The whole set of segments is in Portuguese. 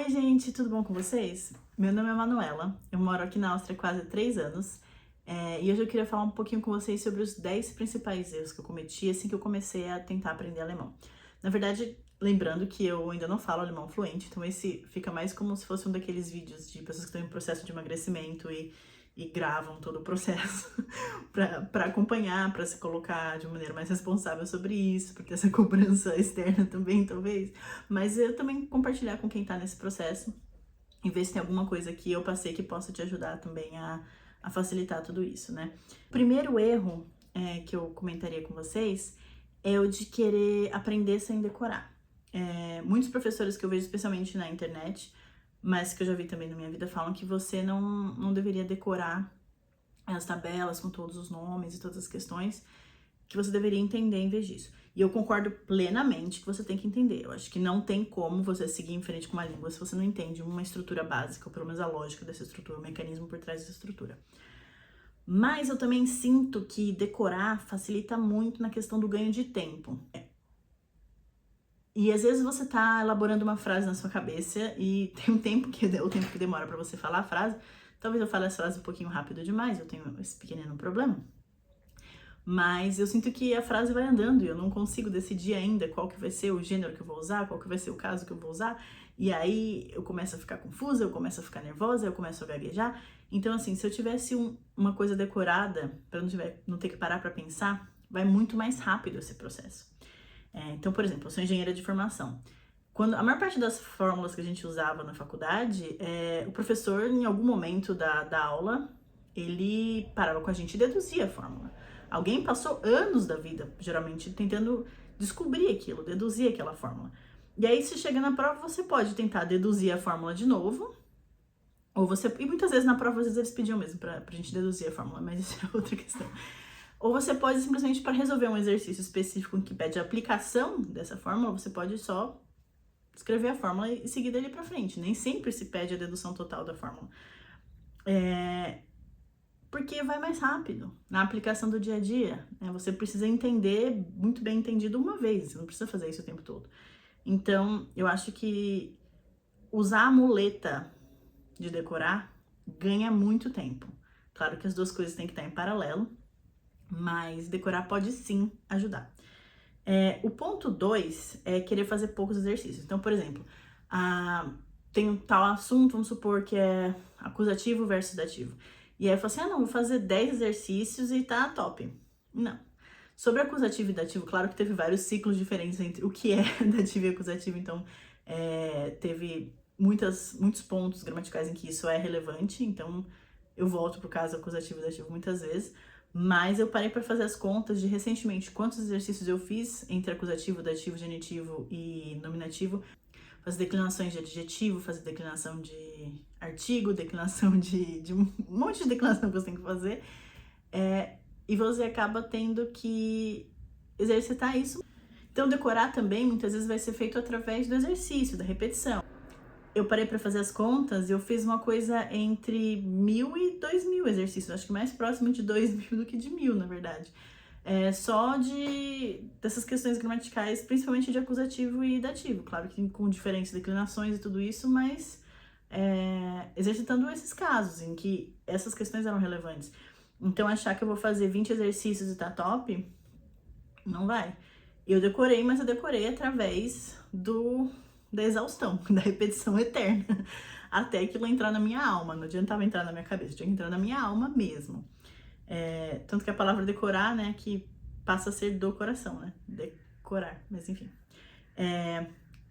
Oi, gente, tudo bom com vocês? Meu nome é Manuela, eu moro aqui na Áustria há quase 3 anos e hoje eu queria falar um pouquinho com vocês sobre os 10 principais erros que eu cometi assim que eu comecei a tentar aprender alemão. Na verdade, lembrando que eu ainda não falo alemão fluente, então esse fica mais como se fosse um daqueles vídeos de pessoas que estão em processo de emagrecimento e gravam todo o processo para acompanhar, para se colocar de maneira mais responsável sobre isso, por ter essa cobrança externa também, talvez. Mas eu também compartilhar com quem tá nesse processo e ver se tem alguma coisa que eu passei que possa te ajudar também a facilitar tudo isso, né? O primeiro erro que eu comentaria com vocês é o de querer aprender sem decorar. Muitos professores que eu vejo, especialmente na internet, mas que eu já vi também na minha vida, falam que você não deveria decorar as tabelas com todos os nomes e todas as questões, que você deveria entender em vez disso. E eu concordo plenamente que você tem que entender. Eu acho que não tem como você seguir em frente com uma língua se você não entende uma estrutura básica, ou pelo menos a lógica dessa estrutura, o mecanismo por trás dessa estrutura. Mas eu também sinto que decorar facilita muito na questão do ganho de tempo. E às vezes você tá elaborando uma frase na sua cabeça e tem o tempo que demora para você falar a frase. Talvez eu fale essa frase um pouquinho rápido demais, eu tenho esse pequenino problema. Mas eu sinto que a frase vai andando e eu não consigo decidir ainda qual que vai ser o gênero que eu vou usar, qual que vai ser o caso que eu vou usar. E aí eu começo a ficar confusa, eu começo a ficar nervosa, eu começo a gaguejar. Então, assim, se eu tivesse uma coisa decorada, para não ter que parar para pensar, vai muito mais rápido esse processo. Então, por exemplo, eu sou engenheira de formação. Quando a maior parte das fórmulas que a gente usava na faculdade, o professor, em algum momento da aula, ele parava com a gente e deduzia a fórmula. Alguém passou anos da vida, geralmente, tentando descobrir aquilo, deduzir aquela fórmula. E aí, se chega na prova, você pode tentar deduzir a fórmula de novo, e muitas vezes na prova, às vezes eles pediam mesmo pra gente deduzir a fórmula, mas isso é outra questão. Ou você pode simplesmente, para resolver um exercício específico que pede a aplicação dessa fórmula, você pode só escrever a fórmula e seguir dali para frente. Nem sempre se pede a dedução total da fórmula. Porque vai mais rápido na aplicação do dia a dia. Você precisa entender, muito bem entendido uma vez, você não precisa fazer isso o tempo todo. Então, eu acho que usar a muleta de decorar ganha muito tempo. Claro que as duas coisas têm que estar em paralelo, mas decorar pode sim ajudar. O ponto 2 é querer fazer poucos exercícios. Então, por exemplo, tem um tal assunto, vamos supor que é acusativo versus dativo. E aí eu falo assim, não, vou fazer 10 exercícios e tá top. Não. Sobre acusativo e dativo, claro que teve vários ciclos diferentes entre o que é dativo e acusativo, então teve muitos pontos gramaticais em que isso é relevante, então eu volto pro caso acusativo e dativo muitas vezes, mas eu parei para fazer as contas de recentemente quantos exercícios eu fiz entre acusativo, dativo, genitivo e nominativo, fazer declinações de adjetivo, fazer declinação de artigo, declinação de um monte de declinação que você tem que fazer, e você acaba tendo que exercitar isso. Então, decorar também muitas vezes vai ser feito através do exercício, da repetição. Eu parei para fazer as contas e eu fiz uma coisa entre 1.000 e 2.000 exercícios, acho que mais próximo de 2.000 do que de 1.000, na verdade. Só dessas questões gramaticais, principalmente de acusativo e dativo, claro que com diferentes declinações e tudo isso, mas exercitando esses casos em que essas questões eram relevantes. Então, achar que eu vou fazer 20 exercícios e tá top, não vai. Eu decorei, mas eu decorei através da exaustão, da repetição eterna, até aquilo entrar na minha alma. Não adiantava entrar na minha cabeça, tinha que entrar na minha alma mesmo. Tanto que a palavra decorar, né, que passa a ser do coração, né, decorar, mas enfim.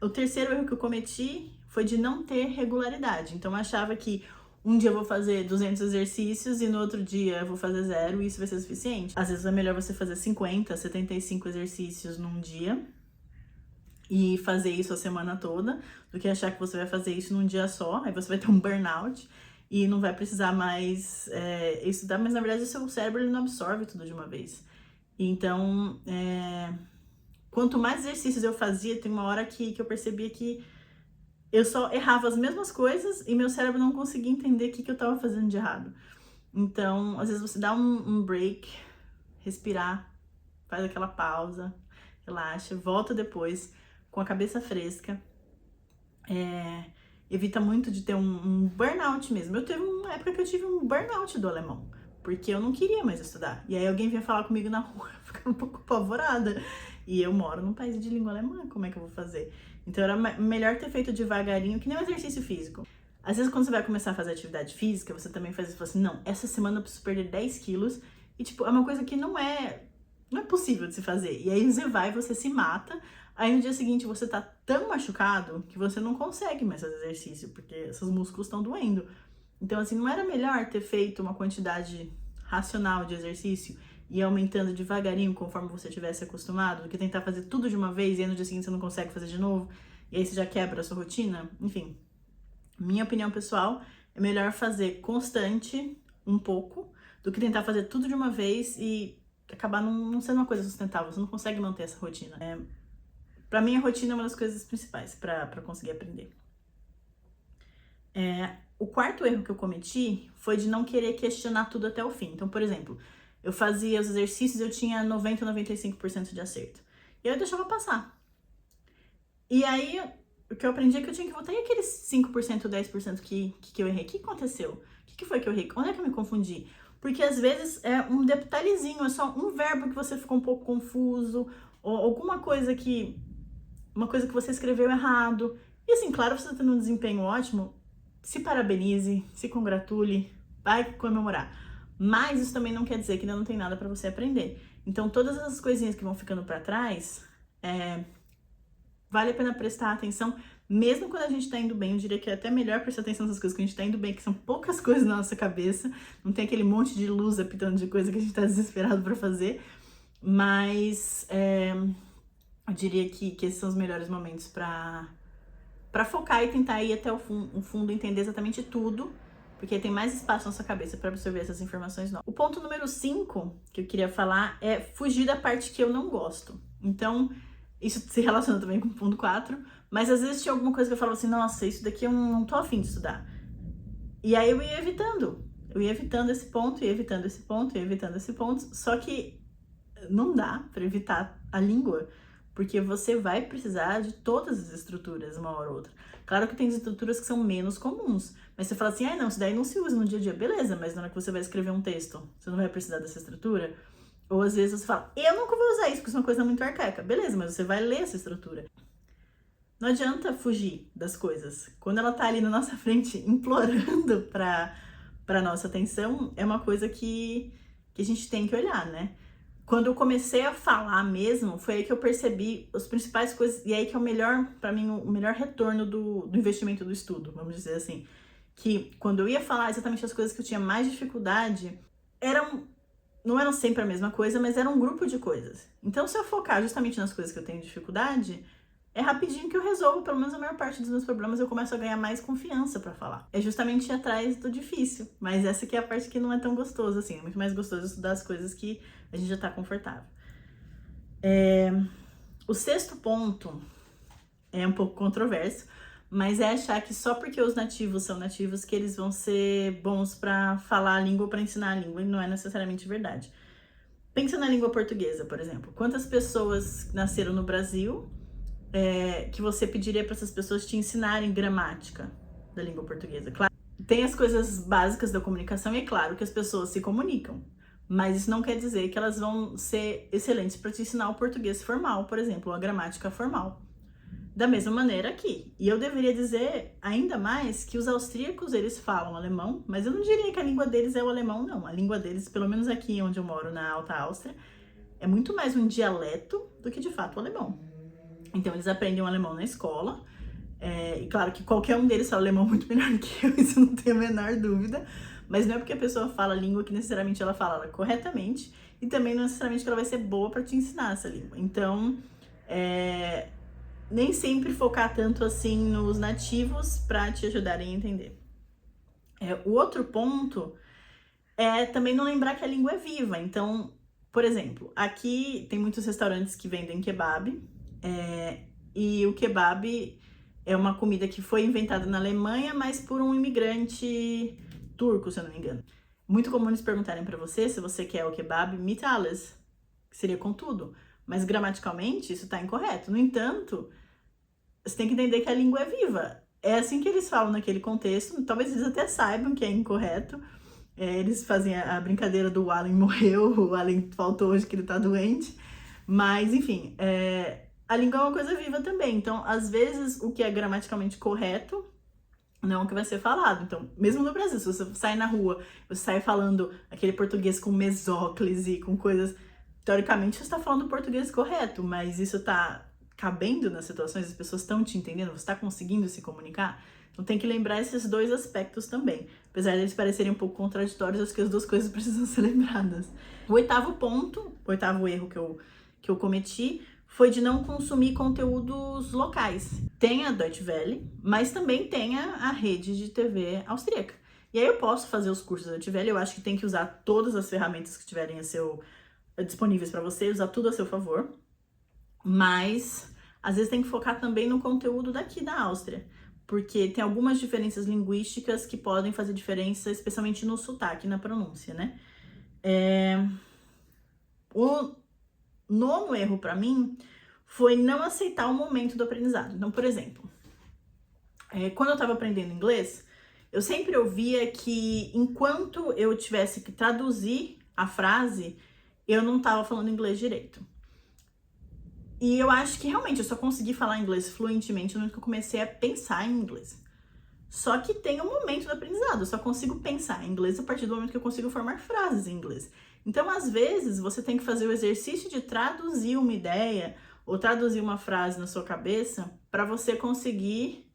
O terceiro erro que eu cometi foi de não ter regularidade. Então eu achava que um dia eu vou fazer 200 exercícios e no outro dia eu vou fazer 0 e isso vai ser suficiente. Às vezes é melhor você fazer 50, 75 exercícios num dia e fazer isso a semana toda, do que achar que você vai fazer isso num dia só, aí você vai ter um burnout e não vai precisar mais estudar, mas na verdade o seu cérebro ele não absorve tudo de uma vez. Então, quanto mais exercícios eu fazia, tem uma hora que eu percebia que eu só errava as mesmas coisas e meu cérebro não conseguia entender o que eu tava fazendo de errado. Então, às vezes você dá um break, respirar, faz aquela pausa, relaxa, volta depois com a cabeça fresca. evita muito de ter um burnout mesmo. Eu teve uma época que eu tive um burnout do alemão, porque eu não queria mais estudar. E aí alguém vinha falar comigo na rua, eu ficava um pouco apavorada. E eu moro num país de língua alemã, como é que eu vou fazer? Então era melhor ter feito devagarinho, que nem um exercício físico. Às vezes quando você vai começar a fazer atividade física, você também faz assim, não, essa semana eu preciso perder 10 quilos. E tipo, é uma coisa que não é possível de se fazer. E aí você vai, você se mata. Aí no dia seguinte você tá tão machucado que você não consegue mais fazer exercício, porque seus músculos estão doendo. Então, assim, não era melhor ter feito uma quantidade racional de exercício e ir aumentando devagarinho conforme você tivesse acostumado, do que tentar fazer tudo de uma vez e aí no dia seguinte você não consegue fazer de novo, e aí você já quebra a sua rotina? Enfim, minha opinião pessoal, é melhor fazer constante um pouco do que tentar fazer tudo de uma vez e acabar não sendo uma coisa sustentável. Você não consegue manter essa rotina. Pra mim, a rotina é uma das coisas principais pra conseguir aprender. O quarto erro que eu cometi foi de não querer questionar tudo até o fim. Então, por exemplo, eu fazia os exercícios e eu tinha 90, 95% de acerto. E aí eu deixava passar. E aí, o que eu aprendi é que eu tinha que voltar. E aqueles 5%, 10% que eu errei? O que aconteceu? O que foi que eu errei? Onde é que eu me confundi? Porque às vezes é um detalhezinho, é só um verbo que você ficou um pouco confuso, ou alguma coisa que... uma coisa que você escreveu errado. E assim, claro, você tá tendo um desempenho ótimo, se parabenize, se congratule, vai comemorar. Mas isso também não quer dizer que ainda não tem nada pra você aprender. Então, todas essas coisinhas que vão ficando pra trás, vale a pena prestar atenção, mesmo quando a gente tá indo bem. Eu diria que é até melhor prestar atenção nessas coisas que a gente tá indo bem, que são poucas coisas na nossa cabeça, não tem aquele monte de luz apitando de coisa que a gente tá desesperado pra fazer, mas eu diria que esses são os melhores momentos pra focar e tentar ir até o fundo, entender exatamente tudo, porque tem mais espaço na sua cabeça para absorver essas informações novas. O ponto número 5 que eu queria falar é fugir da parte que eu não gosto. Então, isso se relaciona também com o ponto 4, mas às vezes tinha alguma coisa que eu falava assim, nossa, isso daqui eu não tô afim de estudar. E aí eu ia evitando esse ponto, ia evitando esse ponto, ia evitando esse ponto, só que não dá para evitar a língua, porque você vai precisar de todas as estruturas uma hora ou outra. Claro que tem estruturas que são menos comuns, mas você fala assim, não, isso daí não se usa no dia a dia. Beleza, mas na hora que você vai escrever um texto, você não vai precisar dessa estrutura? Ou às vezes você fala, eu nunca vou usar isso, porque isso é uma coisa muito arcaica. Beleza, mas você vai ler essa estrutura. Não adianta fugir das coisas. Quando ela tá ali na nossa frente, implorando pra nossa atenção, é uma coisa que a gente tem que olhar, né? Quando eu comecei a falar mesmo, foi aí que eu percebi as principais coisas, e aí que é o melhor, pra mim, o melhor retorno do investimento do estudo, vamos dizer assim. Que quando eu ia falar exatamente as coisas que eu tinha mais dificuldade, não eram sempre a mesma coisa, mas era um grupo de coisas. Então, se eu focar justamente nas coisas que eu tenho dificuldade, é rapidinho que eu resolvo, pelo menos a maior parte dos meus problemas, eu começo a ganhar mais confiança pra falar. É justamente ir atrás do difícil, mas essa aqui é a parte que não é tão gostosa, assim. É muito mais gostoso estudar as coisas que a gente já tá confortável. O sexto ponto é um pouco controverso, mas é achar que só porque os nativos são nativos que eles vão ser bons pra falar a língua ou pra ensinar a língua, e não é necessariamente verdade. Pensa na língua portuguesa, por exemplo. Quantas pessoas nasceram no Brasil que você pediria para essas pessoas te ensinarem gramática da língua portuguesa? Claro, tem as coisas básicas da comunicação e é claro que as pessoas se comunicam, mas isso não quer dizer que elas vão ser excelentes para te ensinar o português formal, por exemplo, ou a gramática formal. Da mesma maneira aqui. E eu deveria dizer ainda mais que os austríacos, eles falam alemão, mas eu não diria que a língua deles é o alemão, não. A língua deles, pelo menos aqui onde eu moro, na Alta Áustria, é muito mais um dialeto do que de fato o alemão. Então eles aprendem o alemão na escola, e claro que qualquer um deles fala alemão muito melhor do que eu, isso não tenho a menor dúvida, mas não é porque a pessoa fala a língua que necessariamente ela fala ela corretamente, e também não necessariamente que ela vai ser boa para te ensinar essa língua. Então, nem sempre focar tanto assim nos nativos para te ajudarem a entender. O outro ponto é também não lembrar que a língua é viva. Então, por exemplo, aqui tem muitos restaurantes que vendem kebab, e o kebab é uma comida que foi inventada na Alemanha, mas por um imigrante turco, se eu não me engano. Muito comum eles perguntarem para você se você quer o kebab mit alles, que seria com tudo. Mas gramaticalmente isso está incorreto. No entanto, você tem que entender que a língua é viva. é assim que eles falam naquele contexto. Talvez eles até saibam que é incorreto. Eles fazem a brincadeira do Alan morreu, o Alan faltou hoje que ele tá doente. Mas, enfim, a língua é uma coisa viva também. Então, às vezes, o que é gramaticalmente correto não é o que vai ser falado. Então, mesmo no Brasil, se você sai na rua, você sai falando aquele português com mesóclise, com coisas... Teoricamente, você está falando português correto, mas isso tá cabendo nas situações, as pessoas estão te entendendo, você está conseguindo se comunicar? Então tem que lembrar esses dois aspectos também. Apesar de eles parecerem um pouco contraditórios, acho que as duas coisas precisam ser lembradas. O oitavo ponto, o oitavo erro que eu cometi, foi de não consumir conteúdos locais. Tem a Deutsche Welle, mas também tem a rede de TV austríaca. E aí eu posso fazer os cursos da Deutsche Welle, eu acho que tem que usar todas as ferramentas que tiverem disponíveis para você, usar tudo a seu favor. Mas, às vezes, tem que focar também no conteúdo daqui da Áustria. Porque tem algumas diferenças linguísticas que podem fazer diferença, especialmente no sotaque, na pronúncia, né? O nono erro para mim foi não aceitar o momento do aprendizado. Então, por exemplo, quando eu estava aprendendo inglês, eu sempre ouvia que enquanto eu tivesse que traduzir a frase, eu não estava falando inglês direito. E eu acho que realmente eu só consegui falar inglês fluentemente no momento que eu comecei a pensar em inglês. Só que tem um momento do aprendizado, eu só consigo pensar em inglês a partir do momento que eu consigo formar frases em inglês. Então, às vezes, você tem que fazer o exercício de traduzir uma ideia ou traduzir uma frase na sua cabeça para você conseguir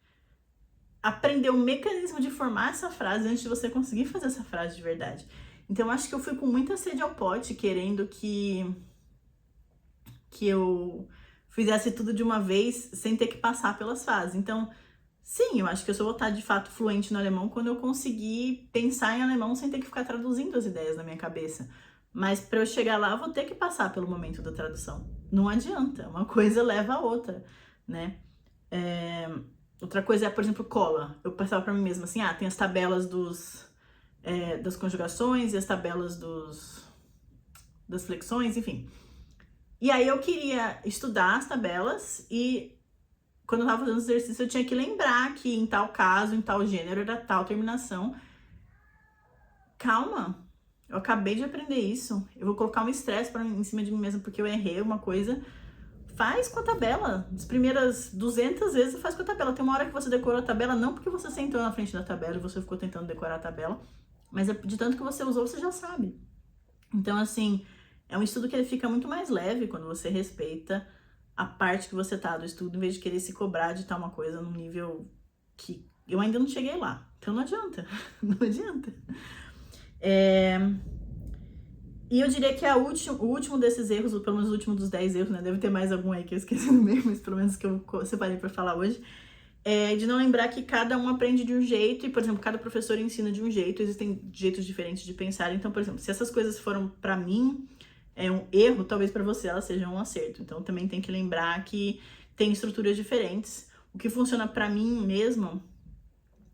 aprender o mecanismo de formar essa frase antes de você conseguir fazer essa frase de verdade. Então, acho que eu fui com muita sede ao pote, querendo que eu fizesse tudo de uma vez sem ter que passar pelas fases. Então, sim, eu acho que eu só vou estar de fato fluente no alemão quando eu conseguir pensar em alemão sem ter que ficar traduzindo as ideias na minha cabeça. Mas para eu chegar lá, eu vou ter que passar pelo momento da tradução. Não adianta, uma coisa leva a outra, né? Outra coisa é, por exemplo, cola. Eu pensava para mim mesma assim, tem as tabelas das conjugações e as tabelas das flexões, enfim. E aí eu queria estudar as tabelas e quando eu tava fazendo os exercícios eu tinha que lembrar que em tal caso, em tal gênero, era tal terminação. Calma, eu acabei de aprender isso. Eu vou colocar um estresse em cima de mim mesma porque eu errei uma coisa. Faz com a tabela. As primeiras 200 vezes você faz com a tabela. Tem uma hora que você decorou a tabela, não porque você sentou na frente da tabela e você ficou tentando decorar a tabela, mas de tanto que você usou, você já sabe. Então, assim... É um estudo que ele fica muito mais leve quando você respeita a parte que você tá do estudo, em vez de querer se cobrar de tal uma coisa num nível que eu ainda não cheguei lá. Então não adianta, não adianta. E eu diria que o último desses erros, ou pelo menos o último dos 10 erros, né? Deve ter mais algum aí que eu esqueci no meio, mas pelo menos que eu separei pra falar hoje. De não lembrar que cada um aprende de um jeito e, por exemplo, cada professor ensina de um jeito, existem jeitos diferentes de pensar. Então, por exemplo, se essas coisas foram pra mim... um erro, talvez para você ela seja um acerto. Então também tem que lembrar que tem estruturas diferentes. O que funciona para mim mesmo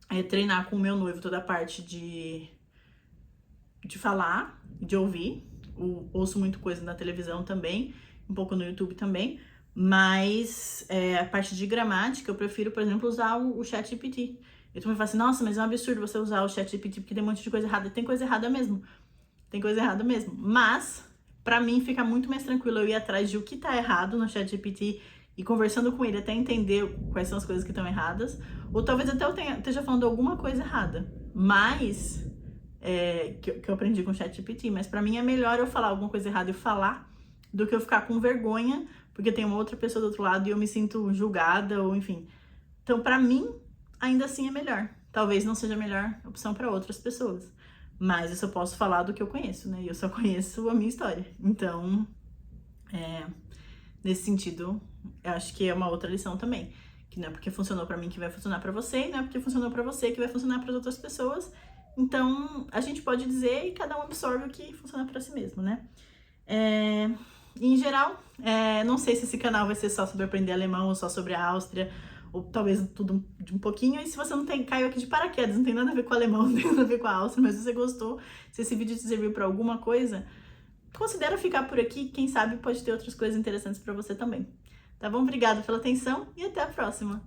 é treinar com o meu noivo toda a parte de falar, de ouvir. Ouço muito coisa na televisão também, um pouco no YouTube também, mas a parte de gramática eu prefiro, por exemplo, usar o ChatGPT. Eu também falo assim, nossa, mas é um absurdo você usar o ChatGPT porque tem um monte de coisa errada. Tem coisa errada mesmo. Tem coisa errada mesmo. Mas... Pra mim, fica muito mais tranquilo eu ir atrás de o que tá errado no ChatGPT e conversando com ele até entender quais são as coisas que estão erradas. Ou talvez até eu esteja falando alguma coisa errada. Mas, que eu aprendi com o ChatGPT. Mas pra mim é melhor eu falar alguma coisa errada e falar do que eu ficar com vergonha porque tem uma outra pessoa do outro lado e eu me sinto julgada ou enfim. Então, pra mim, ainda assim é melhor. Talvez não seja a melhor opção pra outras pessoas. Mas eu só posso falar do que eu conheço, né? E eu só conheço a minha história. Então, nesse sentido, eu acho que é uma outra lição também. Que não é porque funcionou pra mim que vai funcionar pra você, e não é porque funcionou pra você que vai funcionar para outras pessoas. Então, a gente pode dizer e cada um absorve o que funciona pra si mesmo, né? Em geral, não sei se esse canal vai ser só sobre aprender alemão ou só sobre a Áustria, ou talvez tudo de um pouquinho. E se você não caiu aqui de paraquedas, não tem nada a ver com o alemão, não tem nada a ver com a Áustria, mas se você gostou, se esse vídeo te serviu para alguma coisa, considera ficar por aqui, quem sabe pode ter outras coisas interessantes para você também. Tá bom? Obrigada pela atenção e até a próxima!